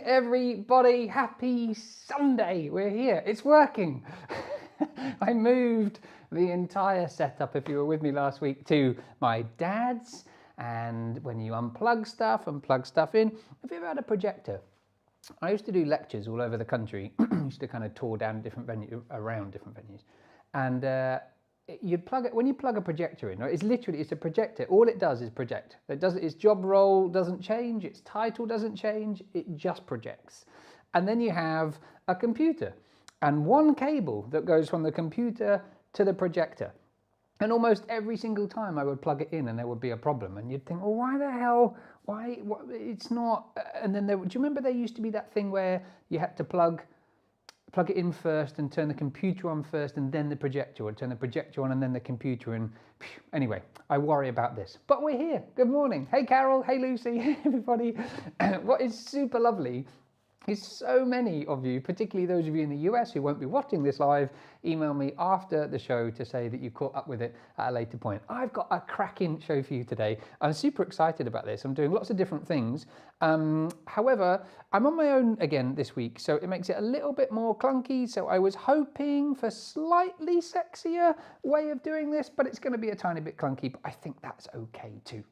everybody. Happy Sunday. We're here. It's working. I moved the entire setup, if you were with me last week, to my dad's. And when you unplug stuff and plug stuff in, have you ever had a projector? I used to do lectures all over the country. I used to kind of tour down around different venues. And you'd plug it, when you plug a projector in, right, it's a projector. All it does is project. Its job role doesn't change, its title doesn't change, it just projects. And then you have a computer and one cable that goes from the computer to the projector. And almost every single time I would plug it in and there would be a problem, and you'd think, well, why the hell, it's not. And then do you remember there used to be that thing where you had to plug it in first and turn the computer on first and then the projector, or turn the projector on and then the computer, and anyway, I worry about this. But we're here. Good morning. Hey Carol, hey Lucy, hey everybody. What is super lovely is so many of you, particularly those of you in the US who won't be watching this live, email me after the show to say that you caught up with it at a later point. I've got a cracking show for you today. I'm super excited about this. I'm doing lots of different things. However, I'm on my own again this week, so it makes it a little bit more clunky. So I was hoping for slightly sexier way of doing this, but it's going to be a tiny bit clunky, but I think that's okay too.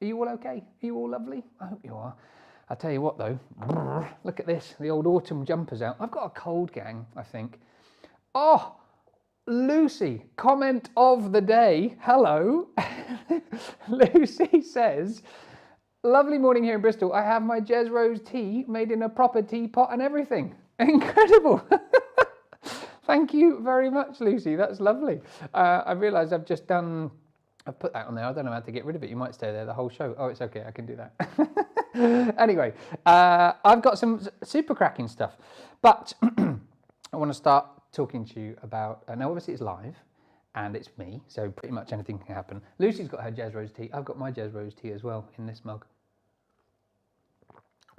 Are you all okay? Are you all lovely? I hope you are. I'll tell you what though, look at this, the old autumn jumper's out. I've got a cold, gang, I think. Oh, Lucy, comment of the day, hello. Lucy says, lovely morning here in Bristol. I have my Jez Rose tea made in a proper teapot and everything. Incredible. Thank you very much, Lucy, that's lovely. I realise I've put that on there. I don't know how to get rid of it. You might stay there the whole show. Oh, it's okay, I can do that. Anyway, I've got some super cracking stuff, but I want to start talking to you about, now obviously it's live and it's me, so pretty much anything can happen. Lucy's got her Jez Rose tea. I've got my Jez Rose tea as well in this mug.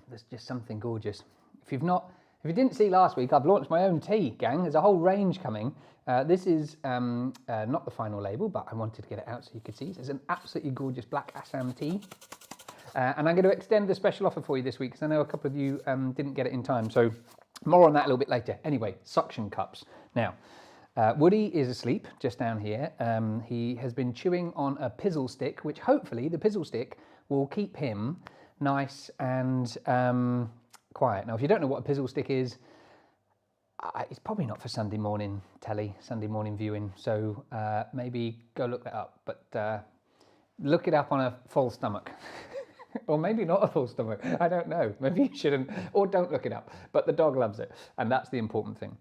There's just something gorgeous. If you didn't see last week, I've launched my own tea, gang. There's a whole range coming. This is not the final label, but I wanted to get it out so you could see. It's an absolutely gorgeous black Assam tea. And I'm going to extend the special offer for you this week because I know a couple of you didn't get it in time. So more on that a little bit later. Anyway, suction cups. Now, Woody is asleep just down here. He has been chewing on a pizzle stick, which hopefully the pizzle stick will keep him nice and quiet. Now, if you don't know what a pizzle stick is, it's probably not for Sunday morning telly, Sunday morning viewing. So maybe go look that up. But look it up on a full stomach. Or maybe not a full stomach, I don't know. Maybe you shouldn't, or don't look it up. But the dog loves it, and that's the important thing.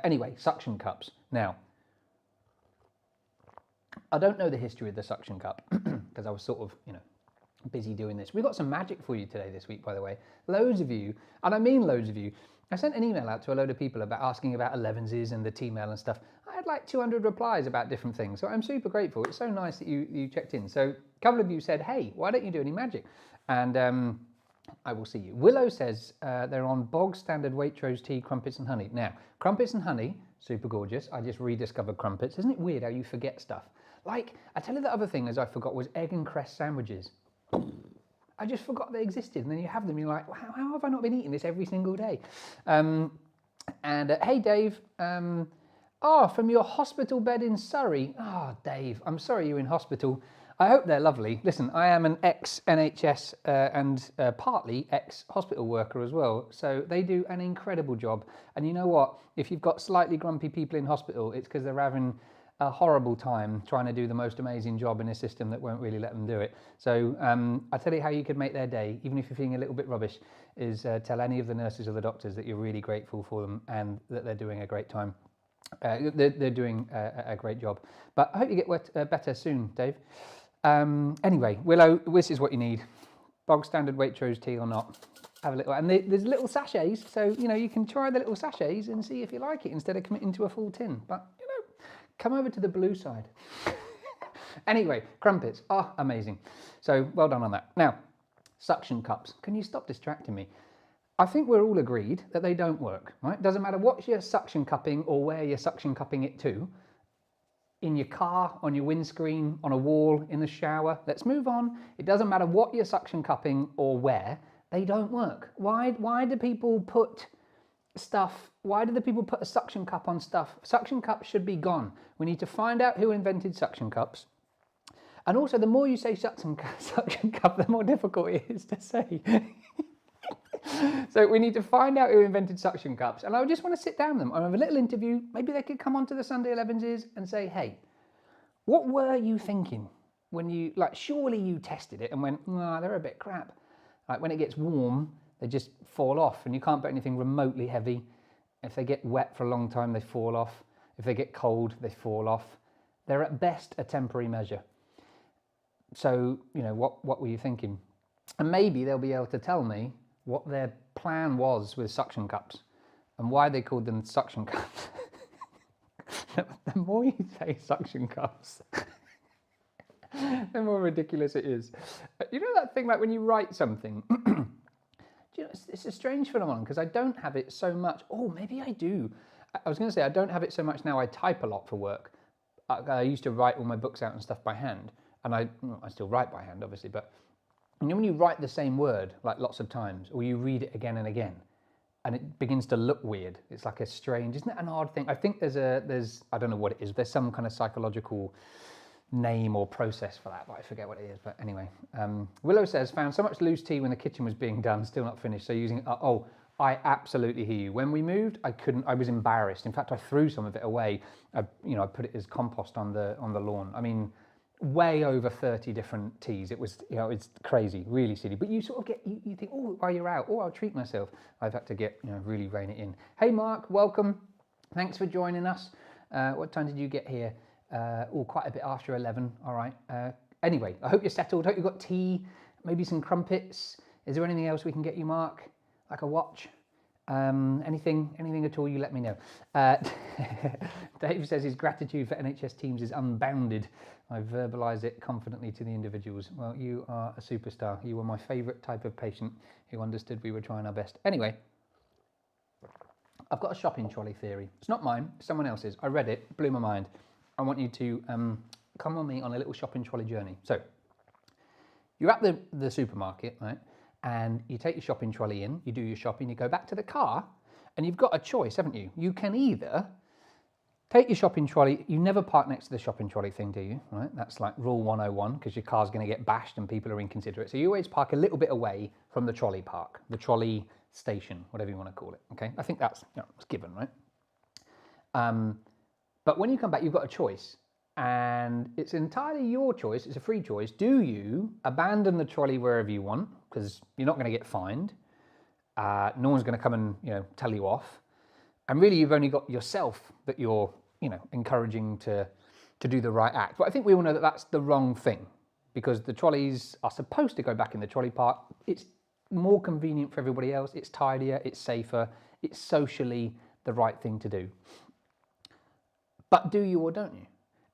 Anyway, suction cups. Now, I don't know the history of the suction cup, because I was sort of, busy doing this. We've got some magic for you today this week, by the way. Loads of you, and I mean loads of you, I sent an email out to a load of people asking about Elevenses and the T-mail and stuff. I had like 200 replies about different things, so I'm super grateful. It's so nice that you checked in. So a couple of you said, hey, why don't you do any magic? And I will see you. Willow says they're on bog standard Waitrose tea, crumpets and honey. Now, crumpets and honey, super gorgeous. I just rediscovered crumpets. Isn't it weird how you forget stuff? Like, I tell you the other thing as I forgot was egg and cress sandwiches. I just forgot they existed, and then you have them, you're like, how have I not been eating this every single day? Hey Dave, from your hospital bed in Surrey. Oh, Dave, I'm sorry you're in hospital. I hope they're lovely. Listen, I am an ex-NHS and partly ex-hospital worker as well, so they do an incredible job. And you know what? If you've got slightly grumpy people in hospital, it's because they're having a horrible time trying to do the most amazing job in a system that won't really let them do it. So I tell you how you could make their day, even if you're feeling a little bit rubbish, is tell any of the nurses or the doctors that you're really grateful for them and that they're doing a great time. They're doing a great job. But I hope you get better soon, Dave. Anyway, Willow, this is what you need. Bog standard Waitrose tea or not. Have a little, and there's little sachets, so you can try the little sachets and see if you like it instead of committing to a full tin. But come over to the blue side. Anyway, crumpets, amazing. So well done on that. Now, suction cups. Can you stop distracting me? I think we're all agreed that they don't work, right? Doesn't matter what you're suction cupping or where you're suction cupping it to. In your car, on your windscreen, on a wall, in the shower. Let's move on. It doesn't matter what you're suction cupping or where. They don't work. Why do people put stuff, why do the people put a suction cup on stuff? Suction cups should be gone. We need to find out who invented suction cups. And also, the more you say suction cup, the more difficult it is to say. So we need to find out who invented suction cups. And I just want to sit down with them and have a little interview. Maybe they could come onto the Sunday Elevenses and say, hey, what were you thinking when you, like, surely you tested it and went, nah, they're a bit crap. Like, when it gets warm, they just fall off and you can't put anything remotely heavy. If they get wet for a long time, they fall off. If they get cold, they fall off. They're at best a temporary measure. So, you know, what were you thinking? And maybe they'll be able to tell me what their plan was with suction cups and why they called them suction cups. The more you say suction cups, the more ridiculous it is. You know that thing like when you write something, you know, it's a strange phenomenon because I don't have it so much. Oh, maybe I do. I was going to say I don't have it so much now. I type a lot for work. I used to write all my books out and stuff by hand, and I still write by hand, obviously. But you know, when you write the same word like lots of times, or you read it again and again, and it begins to look weird. It's like a strange, isn't it an odd thing? I think there's I don't know what it is. There's some kind of psychological name or process for that, but I forget what it is. But anyway, Willow says, found so much loose tea when the kitchen was being done, still not finished. So using, I absolutely hear you. When we moved, I was embarrassed. In fact, I threw some of it away. I put it as compost on the lawn. I mean, way over 30 different teas. It was, it's crazy, really silly. But you sort of get, you think, oh, while you're out, I'll treat myself. I've had to get, really rein it in. Hey, Mark, welcome. Thanks for joining us. What time did you get here? Quite a bit after 11. All right. Anyway, I hope you're settled. Hope you've got tea, maybe some crumpets. Is there anything else we can get you, Mark? Like a watch? Anything at all, you let me know. Dave says his gratitude for NHS teams is unbounded. I verbalise it confidently to the individuals. Well, you are a superstar. You were my favourite type of patient who understood we were trying our best. Anyway, I've got a shopping trolley theory. It's not mine, it's someone else's. I read it, blew my mind. I want you to come with me on a little shopping trolley journey. So, you're at the supermarket, right? And you take your shopping trolley in, you do your shopping, you go back to the car, and you've got a choice, haven't you? You can either take your shopping trolley, you never park next to the shopping trolley thing, do you? Right? That's like rule 101, because your car's going to get bashed and people are inconsiderate. So you always park a little bit away from the trolley park, the trolley station, whatever you want to call it, okay? I think that's it's given, right? But when you come back, you've got a choice. And it's entirely your choice, it's a free choice. Do you abandon the trolley wherever you want, because you're not going to get fined, no one's going to come and tell you off, and really you've only got yourself that you're encouraging to do the right act. But I think we all know that that's the wrong thing, because the trolleys are supposed to go back in the trolley park. It's more convenient for everybody else, it's tidier, it's safer, it's socially the right thing to do. But do you or don't you?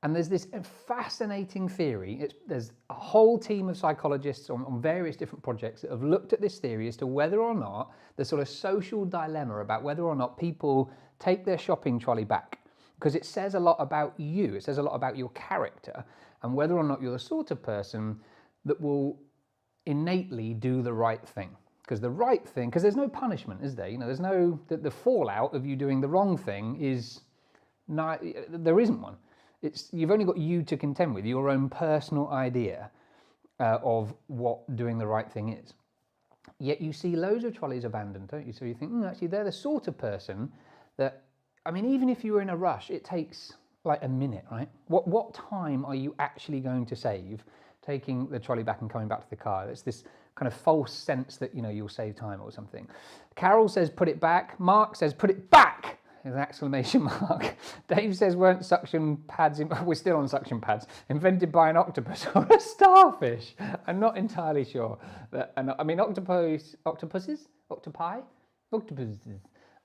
And there's this fascinating theory. There's a whole team of psychologists on various different projects that have looked at this theory as to whether or not the sort of social dilemma about whether or not people take their shopping trolley back, because it says a lot about you, it says a lot about your character, and whether or not you're the sort of person that will innately do the right thing. Because the right thing, because there's no punishment, is there? There's no, the fallout of you doing the wrong thing is not, there isn't one. You've only got you to contend with, your own personal idea of what doing the right thing is. Yet you see loads of trolleys abandoned, don't you? So you think, actually, they're the sort of person that, I mean, even if you were in a rush, it takes like a minute, right? What time are you actually going to save taking the trolley back and coming back to the car? It's this kind of false sense that, you'll save time or something. Carol says, put it back. Mark says, put it back! With an exclamation mark. Dave says, weren't suction pads, we're still on suction pads, invented by an octopus or a starfish? I'm not entirely sure. Octopuses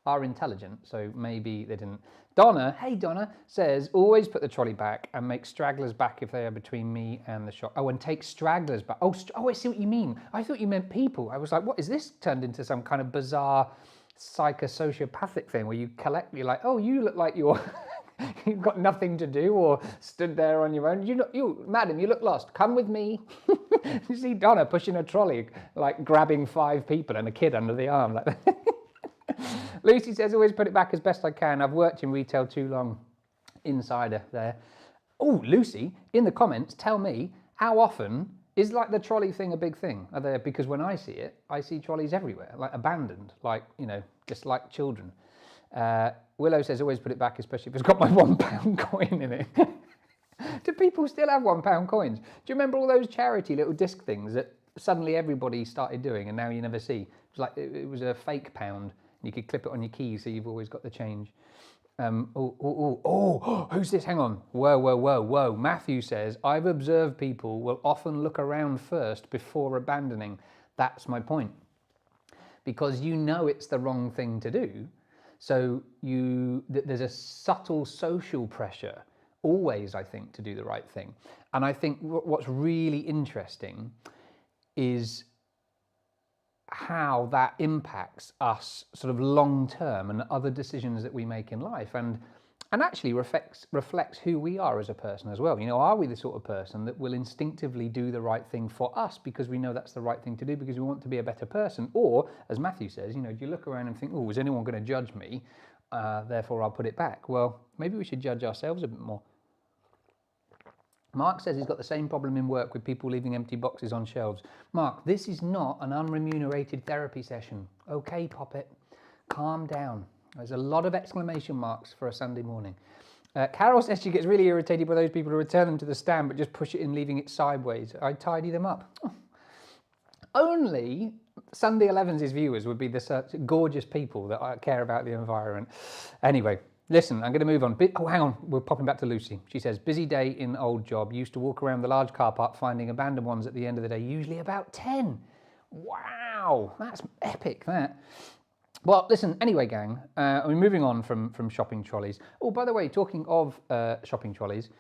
are intelligent, so maybe they didn't. Donna, hey Donna, says, always put the trolley back and make stragglers back if they are between me and the shop. Oh, and take stragglers back. Oh, I see what you mean. I thought you meant people. I was like, what is this turned into some kind of bizarre psychosociopathic thing where you're like, oh, you look like you're You've got nothing to do or stood there on your own. Madam, you look lost. Come with me. You see Donna pushing a trolley, like grabbing 5 people and a kid under the arm. Like that. Lucy says, always put it back as best I can. I've worked in retail too long. Insider there. Oh, Lucy, in the comments, tell me, how often is like the trolley thing a big thing? Are there, because when I see it, I see trolleys everywhere, like abandoned, like, just like children. Willow says, always put it back, especially if it's got my £1 coin in it. Do people still have £1 coins? Do you remember all those charity little disc things that suddenly everybody started doing and now you never see? It was like, it was a fake pound. You could clip it on your keys so you've always got the change. Who's this? Hang on. Whoa. Matthew says, I've observed people will often look around first before abandoning. That's my point. Because it's the wrong thing to do. So there's a subtle social pressure always, I think, to do the right thing. And I think what's really interesting is how that impacts us sort of long term and other decisions that we make in life, and actually reflects who we are as a person as well. Are we the sort of person that will instinctively do the right thing for us because we know that's the right thing to do because we want to be a better person? Or, as Matthew says, do you look around and think, oh, is anyone going to judge me? Therefore I'll put it back. Well, maybe we should judge ourselves a bit more. Mark says he's got the same problem in work with people leaving empty boxes on shelves. Mark, this is not an unremunerated therapy session. Okay, Poppet, calm down. There's a lot of exclamation marks for a Sunday morning. Carol says she gets really irritated by those people who return them to the stand but just push it in, leaving it sideways. I tidy them up. Oh. Only Sunday Elevenses viewers would be the gorgeous people that care about the environment. Anyway. Listen, I'm going to move on. Hang on. We're popping back to Lucy. She says, busy day in old job. Used to walk around the large car park finding abandoned ones at the end of the day, usually about 10. Wow, that's epic, that. Well, listen, anyway, gang, we're moving on from shopping trolleys. Oh, by the way, talking of shopping trolleys,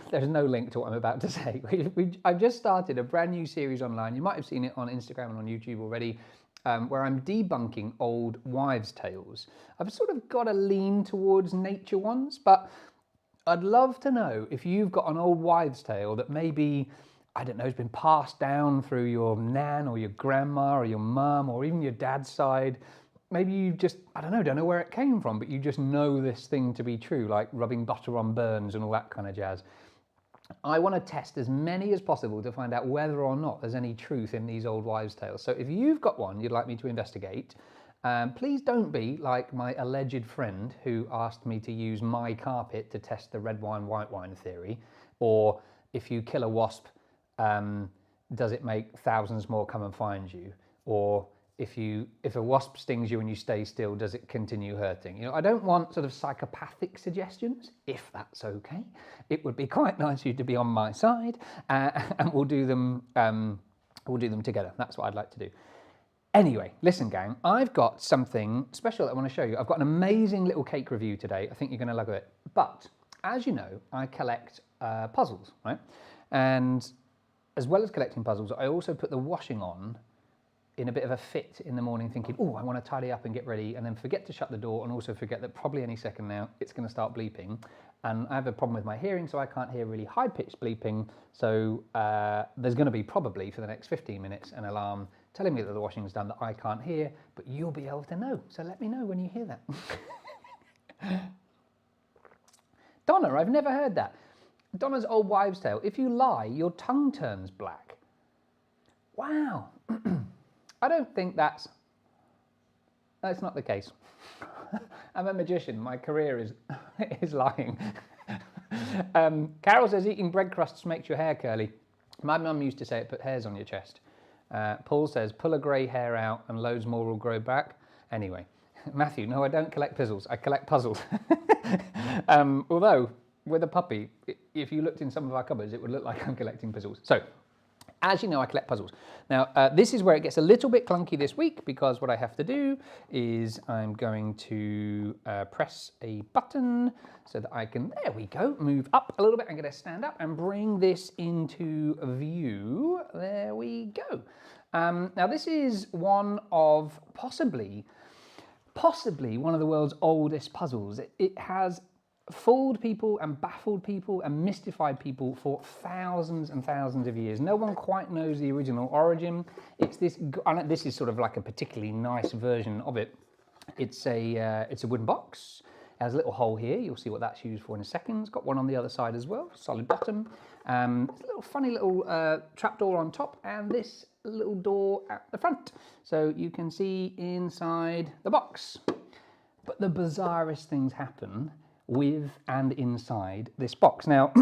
there's no link to what I'm about to say. I've just started a brand new series online. You might have seen it on Instagram and on YouTube already. Where I'm debunking old wives' tales. I've sort of got a lean towards nature ones, but I'd love to know if you've got an old wives' tale that maybe, I don't know, has been passed down through your nan or your grandma or your mum or even your dad's side. Maybe you just, don't know where it came from, but you just know this thing to be true, like rubbing butter on burns and all that kind of jazz. I want to test as many as possible to find out whether or not there's any truth in these old wives' tales. So if you've got one you'd like me to investigate, please don't be like my alleged friend who asked me to use my carpet to test the red wine, white wine theory, or if you kill a wasp, does it make thousands more come and find you? Or if a wasp stings you and you stay still, does it continue hurting? I don't want sort of psychopathic suggestions, if that's okay. It would be quite nice for you to be on my side, and we'll do them together. That's what I'd like to do. Anyway, listen, gang, I've got something special that I want to show you. I've got an amazing little cake review today. I think you're going to love it. But as you know, I collect puzzles, right? And as well as collecting puzzles, I also put the washing on in a bit of a fit in the morning, thinking, oh, I want to tidy up and get ready, and then forget to shut the door, and also forget that probably any second now it's going to start bleeping. And I have a problem with my hearing, so I can't hear really high-pitched bleeping. So there's going to be probably for the next 15 minutes an alarm telling me that the washing's done that I can't hear, but you'll be able to know. So let me know when you hear that. Donna, I've never heard that. Donna's old wives' tale. If you lie, your tongue turns black. Wow. I don't think that's not the case. I'm a magician. My career is lying. Carol says eating bread crusts makes your hair curly. My mum used to say it put hairs on your chest. Paul says pull a grey hair out and loads more will grow back. Anyway, Matthew, no, I don't collect puzzles. I collect puzzles. Although with a puppy, if you looked in some of our cupboards, it would look like I'm collecting puzzles. So, as you know, I collect puzzles. Now, this is where it gets a little bit clunky this week, because what I have to do is I'm going to press a button so that I can, there we go, move up a little bit. I'm going to stand up and bring this into view. There we go. Now, this is one of possibly possibly one of the world's oldest puzzles. It has fooled people and baffled people and mystified people for thousands and thousands of years. No one quite knows the original origin. It's this, and this is sort of like a particularly nice version of it. It's a wooden box. It has a little hole here. You'll see what that's used for in a second. It's got one on the other side as well, solid bottom. It's a little funny little trapdoor on top, and this little door at the front. So you can see inside the box. But the bizarrest things happen with and inside this box. Now,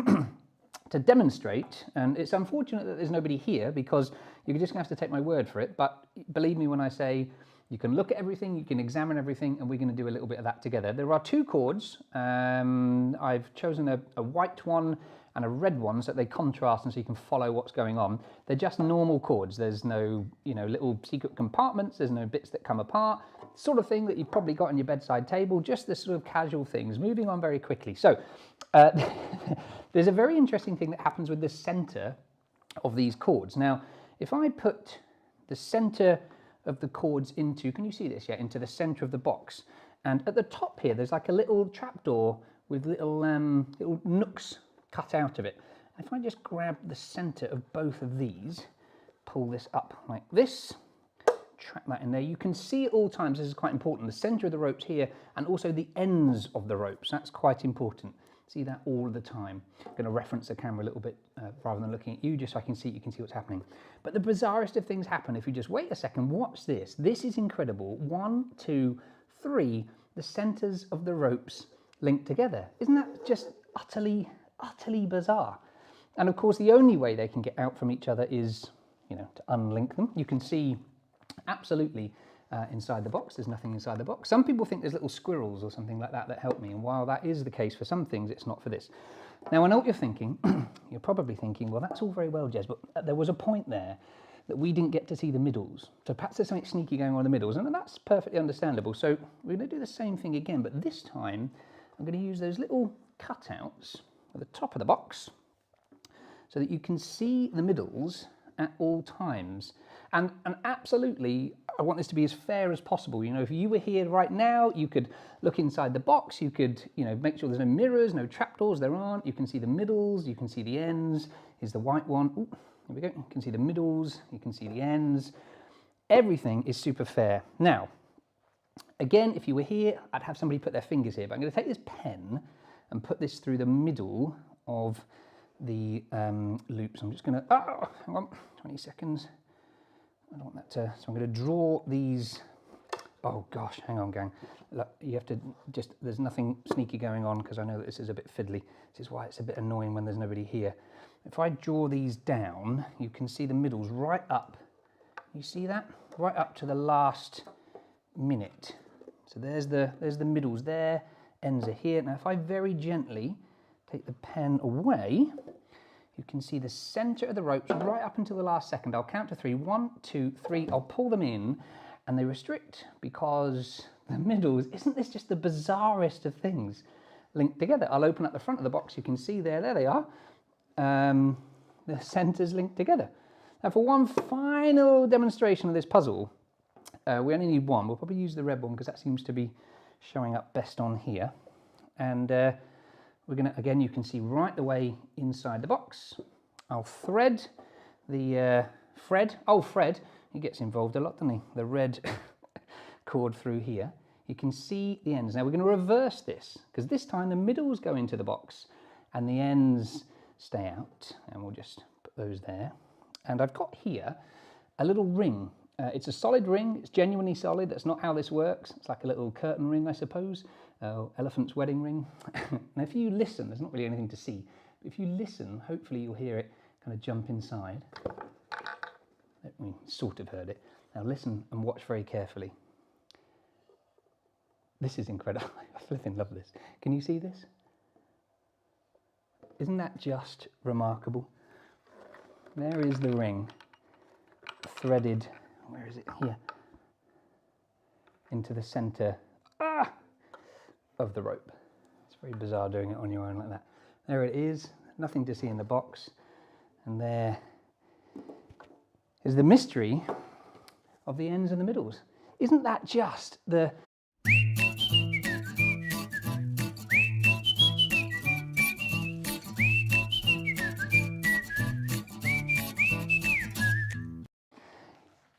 to demonstrate, and it's unfortunate that there's nobody here because you're just going to have to take my word for it, but believe me when I say you can look at everything, you can examine everything, and we're going to do a little bit of that together. There are two chords. I've chosen a white one and a red one so that they contrast and so you can follow what's going on. They're just normal chords. There's no, little secret compartments. There's no bits that come apart. Sort of thing that you've probably got on your bedside table, just the sort of casual things, moving on very quickly. So there's a very interesting thing that happens with the center of these chords. Now, if I put the center of the chords into, can you see this? Yeah, into the center of the box. And at the top here, there's like a little trapdoor with little nooks cut out of it. If I just grab the center of both of these, pull this up like this, trap that in there, you can see at all times, this is quite important, the center of the ropes here and also the ends of the ropes. That's quite important. See that all the time. I'm going to reference the camera a little bit rather than looking at you, just so you can see what's happening. But the bizarrest of things happen if you just wait a second. Watch this. This is incredible. 1, 2, 3. The centers of the ropes linked together. Isn't that just utterly bizarre? And of course, the only way they can get out from each other is, to unlink them. You can see absolutely inside the box. There's nothing inside the box. Some people think there's little squirrels or something like that that help me, and while that is the case for some things, it's not for this. Now, I know what you're thinking. You're probably thinking, well, that's all very well, Jez, but there was a point there that we didn't get to see the middles. So perhaps there's something sneaky going on in the middles, and that's perfectly understandable. So we're going to do the same thing again, but this time I'm going to use those little cutouts at the top of the box so that you can see the middles at all times. And absolutely, I want this to be as fair as possible. If you were here right now, you could look inside the box, you could, make sure there's no mirrors, no trapdoors, there aren't. You can see the middles, you can see the ends. Here's the white one. Ooh, here we go. You can see the middles, you can see the ends. Everything is super fair. Now, again, if you were here, I'd have somebody put their fingers here, but I'm going to take this pen and put this through the middle of the loops. I'm just going to, hang on, 20 seconds. I don't want that to, so I'm going to draw these. Oh gosh, hang on, gang. Look, you have to just, there's nothing sneaky going on because I know that this is a bit fiddly. This is why it's a bit annoying when there's nobody here. If I draw these down, you can see the middles right up. You see that? Right up to the last minute. So there's the middles there, ends are here. Now if I very gently take the pen away, you can see the center of the ropes right up until the last second. I'll count to 3. 1, 2, 3. I'll pull them in, and they restrict because the middles, isn't this just the bizarrest of things linked together? I'll open up the front of the box. You can see there they are. The centers linked together. Now for one final demonstration of this puzzle, we only need one. We'll probably use the red one because that seems to be showing up best on here. And we're going to, again, you can see right the way inside the box. I'll thread the Fred, he gets involved a lot, doesn't he? The red cord through here. You can see the ends. Now we're going to reverse this because this time the middles go into the box and the ends stay out. And we'll just put those there. And I've got here a little ring. It's a solid ring. It's genuinely solid. That's not how this works. It's like a little curtain ring, I suppose. Elephant's wedding ring. Now if you listen, there's not really anything to see, but if you listen, hopefully you'll hear it kind of jump inside. We sort of heard it. Now listen and watch very carefully. This is incredible. I flipping love this. Can you see this? Isn't that just remarkable? There is the ring threaded, where is it? Here. Into the center of the rope. It's very bizarre doing it on your own like that. There it is, nothing to see in the box. And there is the mystery of the ends and the middles. Isn't that just the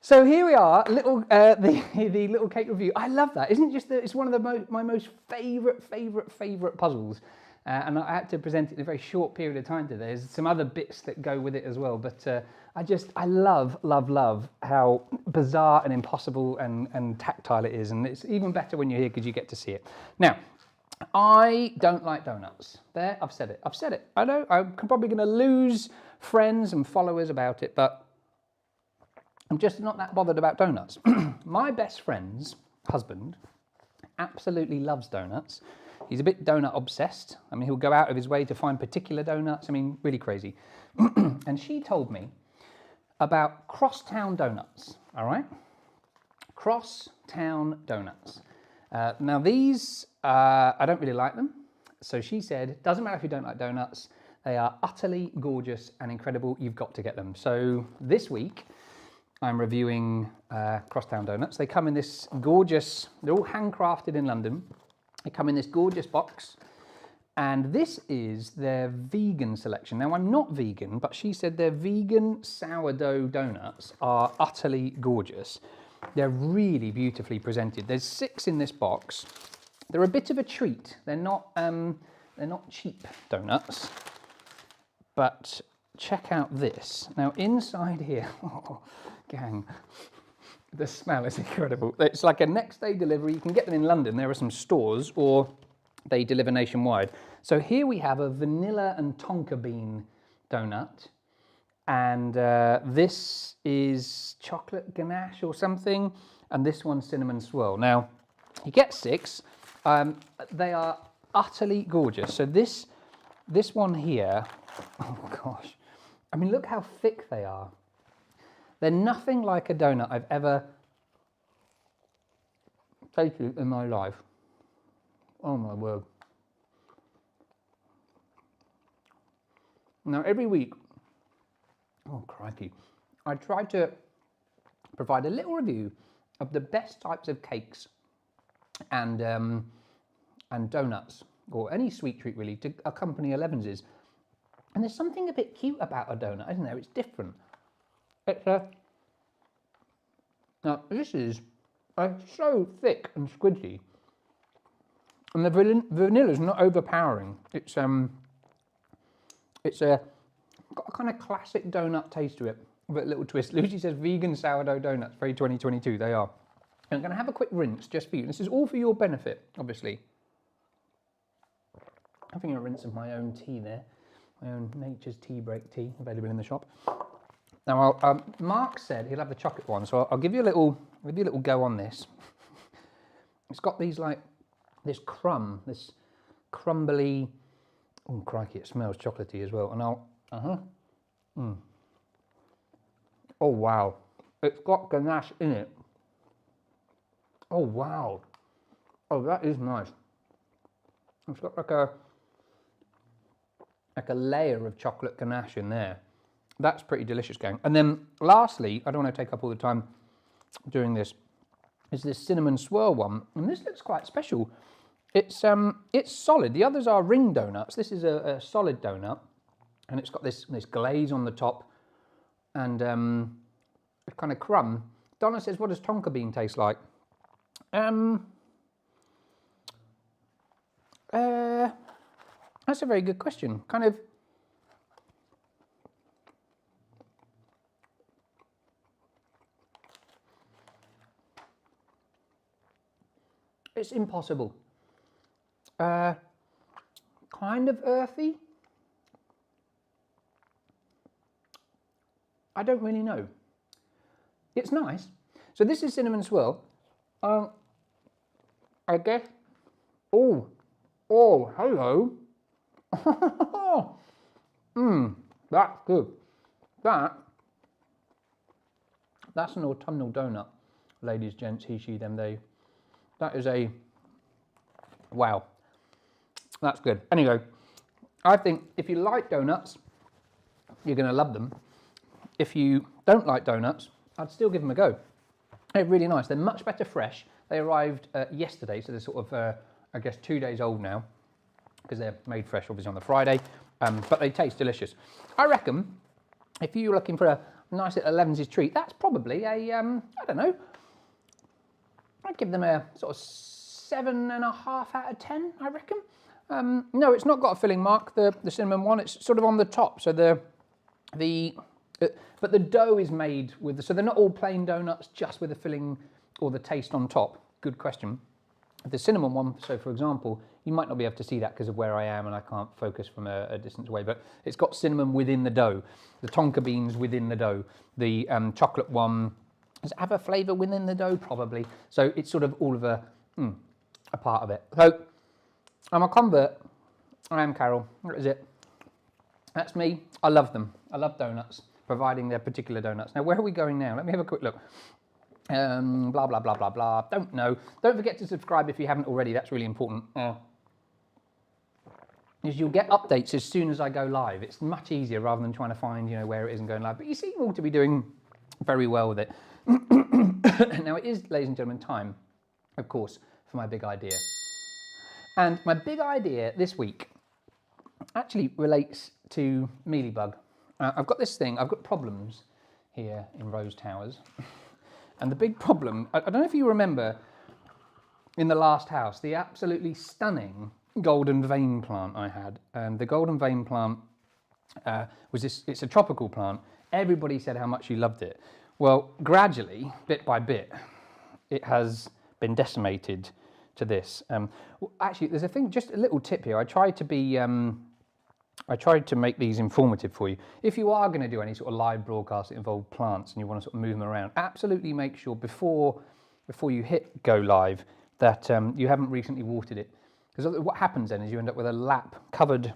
So here we are, the little cake review. I love that. Isn't it just that it's one of my most favourite puzzles. And I had to present it in a very short period of time today. There's some other bits that go with it as well. But I love how bizarre and impossible and tactile it is. And it's even better when you're here because you get to see it. Now, I don't like donuts. There, I've said it. I know I'm probably going to lose friends and followers about it, but I'm just not that bothered about donuts. My best friend's husband absolutely loves donuts. He's a bit donut obsessed. I mean, he'll go out of his way to find particular donuts. I mean, really crazy. And she told me about Crosstown donuts, all right? Crosstown donuts. Now these, I don't really like them. So she said, doesn't matter if you don't like donuts, they are utterly gorgeous and incredible. You've got to get them. So this week, I'm reviewing Crosstown donuts. They come in this gorgeous, they're all handcrafted in London. They come in this gorgeous box. And this is their vegan selection. Now, I'm not vegan, but she said their vegan sourdough donuts are utterly gorgeous. They're really beautifully presented. There's 6 in this box. They're a bit of a treat. They're not cheap donuts, but check out this. Now, inside here, oh, gang, the smell is incredible. It's like a next day delivery. You can get them in London. There are some stores, or they deliver nationwide. So here we have a vanilla and tonka bean donut. And this is chocolate ganache or something. And this one's cinnamon swirl. Now, you get 6. They are utterly gorgeous. So this one here, oh gosh. I mean, look how thick they are. They're nothing like a donut I've ever tasted in my life. Oh my word. Now every week, oh crikey, I try to provide a little review of the best types of cakes and donuts, or any sweet treat really, to accompany Elevenses. And there's something a bit cute about a donut, isn't there? It's different. It's now this is so thick and squidgy, and the vanilla is not overpowering. It's got a kind of classic donut taste to it, with a little twist. Lucy says vegan sourdough donuts, very 2022. They are. And I'm going to have a quick rinse just for you. This is all for your benefit, obviously. Having a rinse of my own tea there, my own Nature's Tea Break tea, available in the shop. Now, Mark said he'll have the chocolate one, so I'll give you a little go on this. It's got these this crumbly. Oh crikey! It smells chocolatey as well. And Oh wow! It's got ganache in it. Oh wow! Oh, that is nice. It's got like a layer of chocolate ganache in there. That's pretty delicious, gang. And then lastly, I don't want to take up all the time doing this, is this cinnamon swirl one. And this looks quite special. It's solid. The others are ring donuts. This is a solid donut. And it's got this glaze on the top and a kind of crumb. Donna says, what does tonka bean taste like? That's a very good question. Kind of, it's impossible. Kind of earthy. I don't really know. It's nice. So this is cinnamon swirl. I guess. Oh, hello. That's good. That's an autumnal donut, ladies, gents, he, she, them, they. That is a, wow. That's good. Anyway, I think if you like donuts, you're going to love them. If you don't like donuts, I'd still give them a go. They're really nice. They're much better fresh. They arrived yesterday, so they're sort of, I guess, 2 days old now, because they're made fresh, obviously, on the Friday, but they taste delicious. I reckon, if you're looking for a nice little Elevenses treat. That's probably a, I don't know, I'd give them a sort of 7.5 out of 10, I reckon. No, it's not got a filling mark, the cinnamon one. It's sort of on the top, so but the dough is made with, so they're not all plain donuts just with the filling or the taste on top. Good question. The cinnamon one, so for example, you might not be able to see that because of where I am and I can't focus from a distance away, but it's got cinnamon within the dough, the tonka beans within the dough. The chocolate one, does it have a flavour within the dough? Probably. So it's sort of all of a part of it. So I'm a convert. I am Carol. That is it. That's me. I love them. I love donuts, providing they're particular donuts. Now, where are we going now? Let me have a quick look. Blah, blah, blah, blah, blah. Don't know. Don't forget to subscribe if you haven't already. That's really important. Because you'll get updates as soon as I go live. It's much easier rather than trying to find, where it is and going live. But you seem all to be doing very well with it. Now, it is, ladies and gentlemen, time, of course, for my big idea. And my big idea this week actually relates to mealybug. I've got this thing, I've got problems here in Rose Towers. And the big problem, I don't know if you remember in the last house, the absolutely stunning golden vein plant I had. The golden vein plant it's a tropical plant. Everybody said how much you loved it. Well, gradually, bit by bit, it has been decimated to this. Actually, there's a thing, just a little tip here. I tried to make these informative for you. If you are going to do any sort of live broadcast that involve plants and you want to sort of move them around, absolutely make sure before you hit go live that you haven't recently watered it. Because what happens then is you end up with a lap covered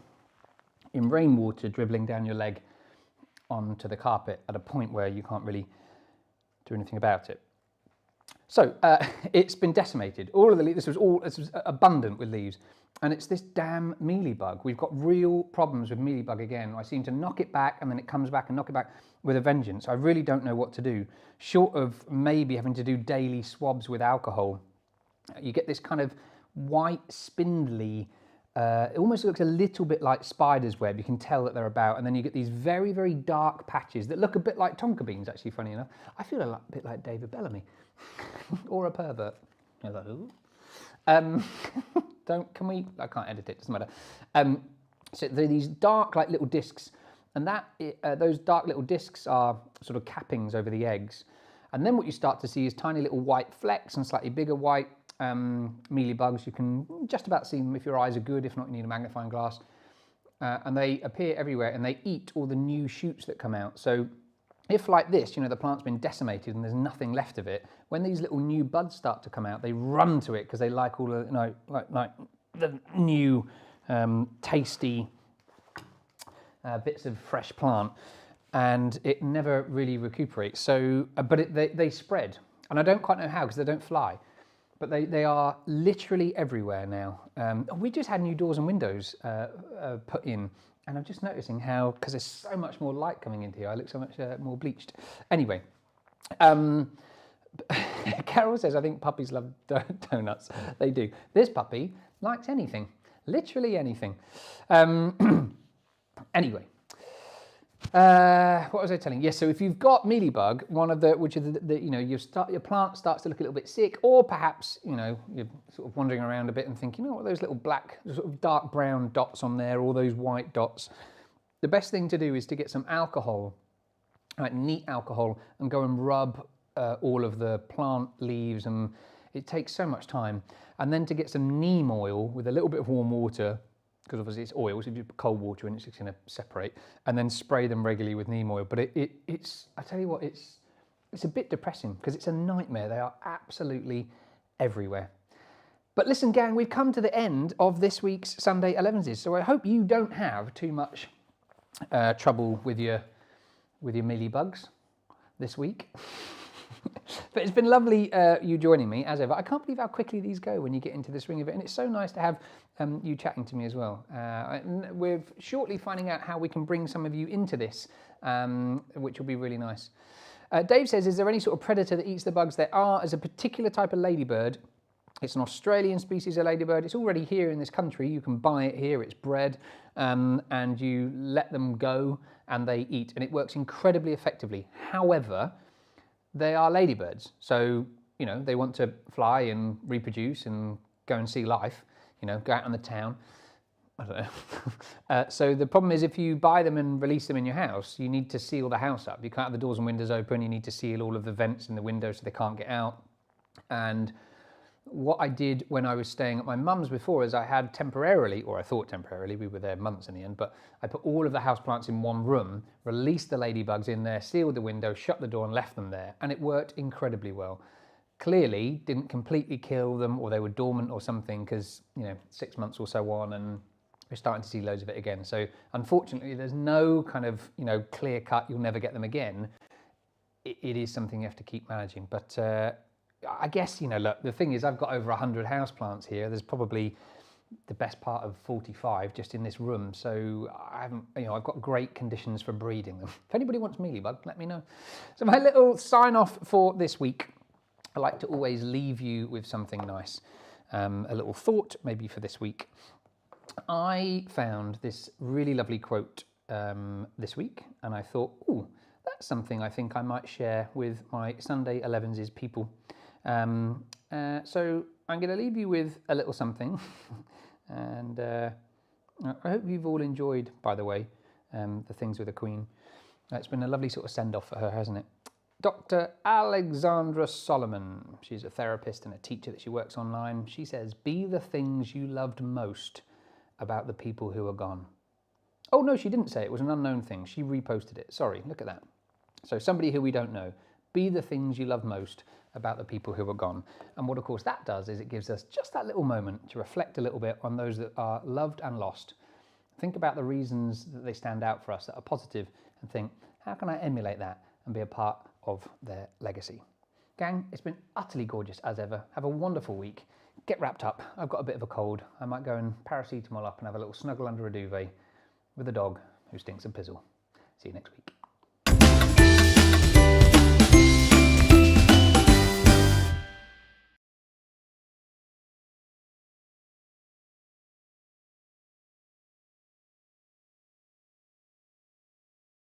in rainwater dribbling down your leg onto the carpet at a point where you can't really do anything about it. So it's been decimated. All of the leaves, this was abundant with leaves, and it's this damn mealybug. We've got real problems with mealybug again. I seem to knock it back, and then it comes back and knock it back with a vengeance. I really don't know what to do, short of maybe having to do daily swabs with alcohol. You get this kind of white, spindly. It almost looks a little bit like spider's web. You can tell that they're about, and then you get these very, very dark patches that look a bit like tonka beans. Actually, funny enough, I feel a bit like David Bellamy. Or a pervert. I was like, ooh. I can't edit it, doesn't matter. So there are these dark like little discs, and those dark little discs are sort of cappings over the eggs. And then what you start to see is tiny little white flecks and slightly bigger white mealybugs. You can just about see them if your eyes are good, if not you need a magnifying glass. And they appear everywhere, and they eat all the new shoots that come out. So if like this, the plant's been decimated and there's nothing left of it, when these little new buds start to come out, they run to it because they like all the, like the new tasty bits of fresh plant, and it never really recuperates. So, but they spread, and I don't quite know how because they don't fly, but they are literally everywhere now. We just had new doors and windows put in. And I'm just noticing how, because there's so much more light coming into here, I look so much more bleached. Anyway, Carol says, I think puppies love donuts. They do. This puppy likes anything, literally anything. Anyway, what was I telling you? Yes, so if you've got mealybug, your plant starts to look a little bit sick, or perhaps, you're sort of wandering around a bit and thinking, what are those little black, sort of dark brown dots on there, all those white dots. The best thing to do is to get some alcohol, like neat alcohol, and go and rub all of the plant leaves, and it takes so much time. And then to get some neem oil with a little bit of warm water, because obviously it's oil, so if you put cold water in, it's just going to separate, and then spray them regularly with neem oil. But it's I tell you what, it's a bit depressing because it's a nightmare. They are absolutely everywhere. But listen, gang, we've come to the end of this week's Sunday Elevenses, so I hope you don't have too much trouble with your mealybugs this week. But it's been lovely you joining me, as ever. I can't believe how quickly these go when you get into the swing of it, and it's so nice to have you chatting to me as well. We're shortly finding out how we can bring some of you into this, which will be really nice. Dave says, is there any sort of predator that eats the bugs? There are, as a particular type of ladybird, It's an Australian species of ladybird. It's already here in this country. You can buy it here. It's bred, and you let them go and they eat, and it works incredibly effectively. However, they are ladybirds, so you know they want to fly and reproduce and go and see life. You know, go out in the town. I don't know. So the problem is, if you buy them and release them in your house, you need to seal the house up. You can't have the doors and windows open. You need to seal all of the vents in the windows so they can't get out. And what I did when I was staying at my mum's before is I had temporarily, or I thought temporarily, we were there months in the end, but I put all of the houseplants in one room, released the ladybugs in there, sealed the window, shut the door and left them there. And it worked incredibly well. Clearly didn't completely kill them, or they were dormant or something, because, you know, 6 months or so on and we're starting to see loads of it again. So unfortunately, there's no kind of, you know, clear cut, you'll never get them again. It is something you have to keep managing. But I guess, you know, look, the thing is I've got over 100 houseplants here. There's probably the best part of 45 just in this room. So I haven't, you know, I've got great conditions for breeding them. If anybody wants mealybug, let me know. So my little sign off for this week, I like to always leave you with something nice. A little thought maybe for this week. I found this really lovely quote this week, and I thought, ooh, that's something I think I might share with my Sunday Elevenses people. So I'm going to leave you with a little something, and I hope you've all enjoyed, by the way, the Things with the Queen. It's been a lovely sort of send-off for her, hasn't it? Dr. Alexandra Solomon, she's a therapist and a teacher that she works online. She says, be the things you loved most about the people who are gone. Oh, no, she didn't say it. It was an unknown thing. She reposted it. Sorry, look at that. So somebody who we don't know. Be the things you love most about the people who are gone. And what, of course, that does is it gives us just that little moment to reflect a little bit on those that are loved and lost. Think about the reasons that they stand out for us that are positive and think, how can I emulate that and be a part of their legacy? Gang, it's been utterly gorgeous as ever. Have a wonderful week. Get wrapped up. I've got a bit of a cold. I might go and paracetamol up and have a little snuggle under a duvet with a dog who stinks of pizzle. See you next week.